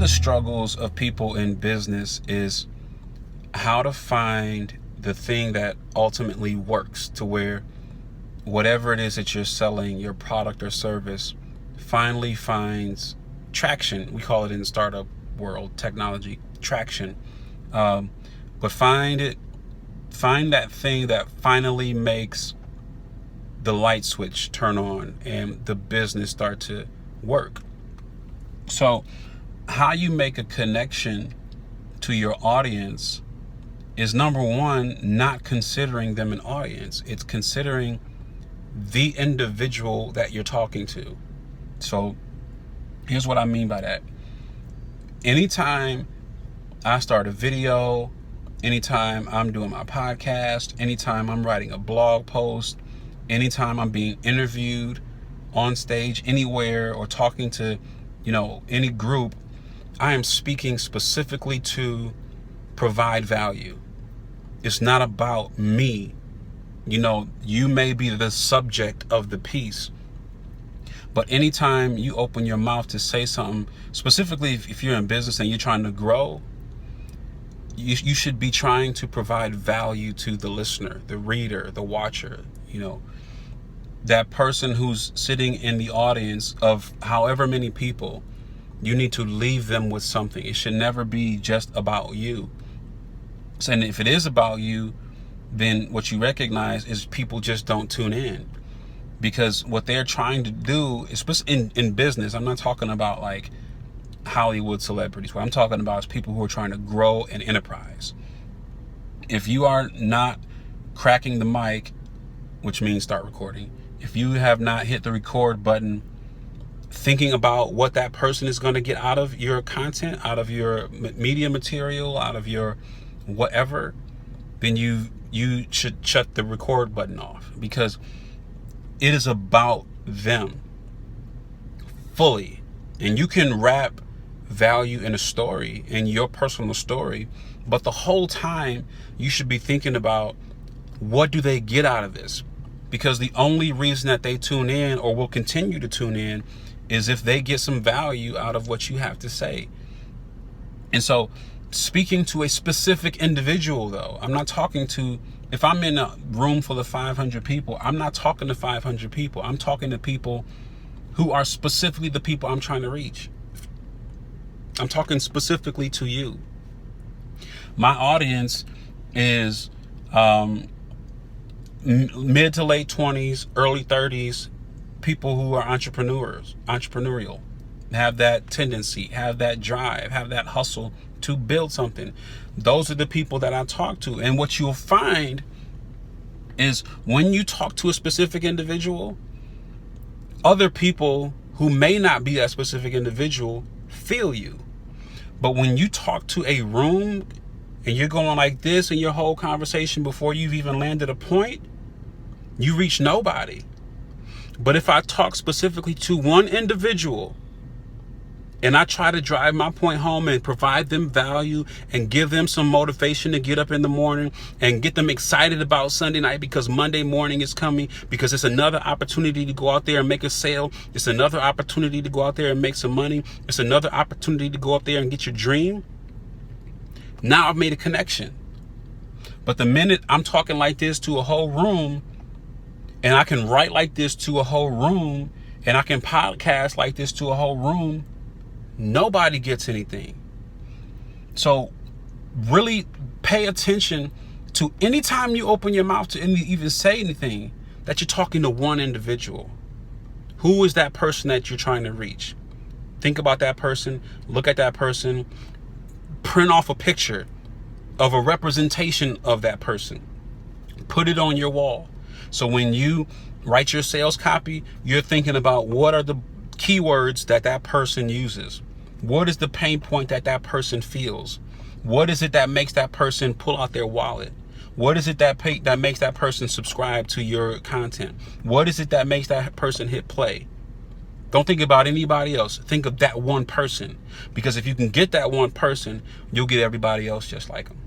the struggles of people in business is how to find the thing that ultimately works, to where whatever it is that you're selling, your product or service, finally finds traction. We call it in the startup world, technology, traction. But find that thing that finally makes the light switch turn on and the business start to work. So how you make a connection to your audience is, number one, not considering them an audience. It's considering the individual that you're talking to. So here's what I mean by that. Anytime I start a video, anytime I'm doing my podcast, anytime I'm writing a blog post, anytime I'm being interviewed on stage, anywhere, or talking to, any group, I am speaking specifically to provide value. It's not about me. You may be the subject of the piece, but anytime you open your mouth to say something, specifically if you're in business and you're trying to grow, you should be trying to provide value to the listener, the reader, the watcher, that person who's sitting in the audience of however many people. You need to leave them with something. It should never be just about you. And if it is about you, then what you recognize is people just don't tune in, because what they're trying to do is in business. I'm not talking about like Hollywood celebrities. What I'm talking about is people who are trying to grow an enterprise. If you are not cracking the mic, which means start recording, if you have not hit the record button, thinking about what that person is going to get out of your content, out of your media material, out of your whatever, then you should shut the record button off, because it is about them fully. And you can wrap value in a story, in your personal story, but the whole time you should be thinking about, what do they get out of this? Because the only reason that they tune in or will continue to tune in is if they get some value out of what you have to say. And so, speaking to a specific individual, though, I'm not talking to, if I'm in a room full of 500 people, I'm not talking to 500 people. I'm talking to people who are specifically the people I'm trying to reach. I'm talking specifically to you. My audience is mid to late 20s, early 30s, people who are entrepreneurial, have that tendency, have that drive, have that hustle to build something. Those are the people that I talk to. And what you'll find is, when you talk to a specific individual, other people who may not be that specific individual feel you. But when you talk to a room and you're going like this in your whole conversation before you've even landed a point, you reach nobody. But if I talk specifically to one individual and I try to drive my point home and provide them value and give them some motivation to get up in the morning and get them excited about Sunday night, because Monday morning is coming, because it's another opportunity to go out there and make a sale. It's another opportunity to go out there and make some money. It's another opportunity to go up there and get your dream. Now I've made a connection. But the minute I'm talking like this to a whole room, and I can write like this to a whole room, and I can podcast like this to a whole room, nobody gets anything. So really pay attention to, anytime you open your mouth to even say anything, that you're talking to one individual. Who is that person that you're trying to reach? Think about that person. Look at that person. Print off a picture of a representation of that person. Put it on your wall. So when you write your sales copy, you're thinking about, what are the keywords that that person uses? What is the pain point that that person feels? What is it that makes that person pull out their wallet? What is it that makes that person subscribe to your content? What is it that makes that person hit play? Don't think about anybody else. Think of that one person. Because if you can get that one person, you'll get everybody else just like them.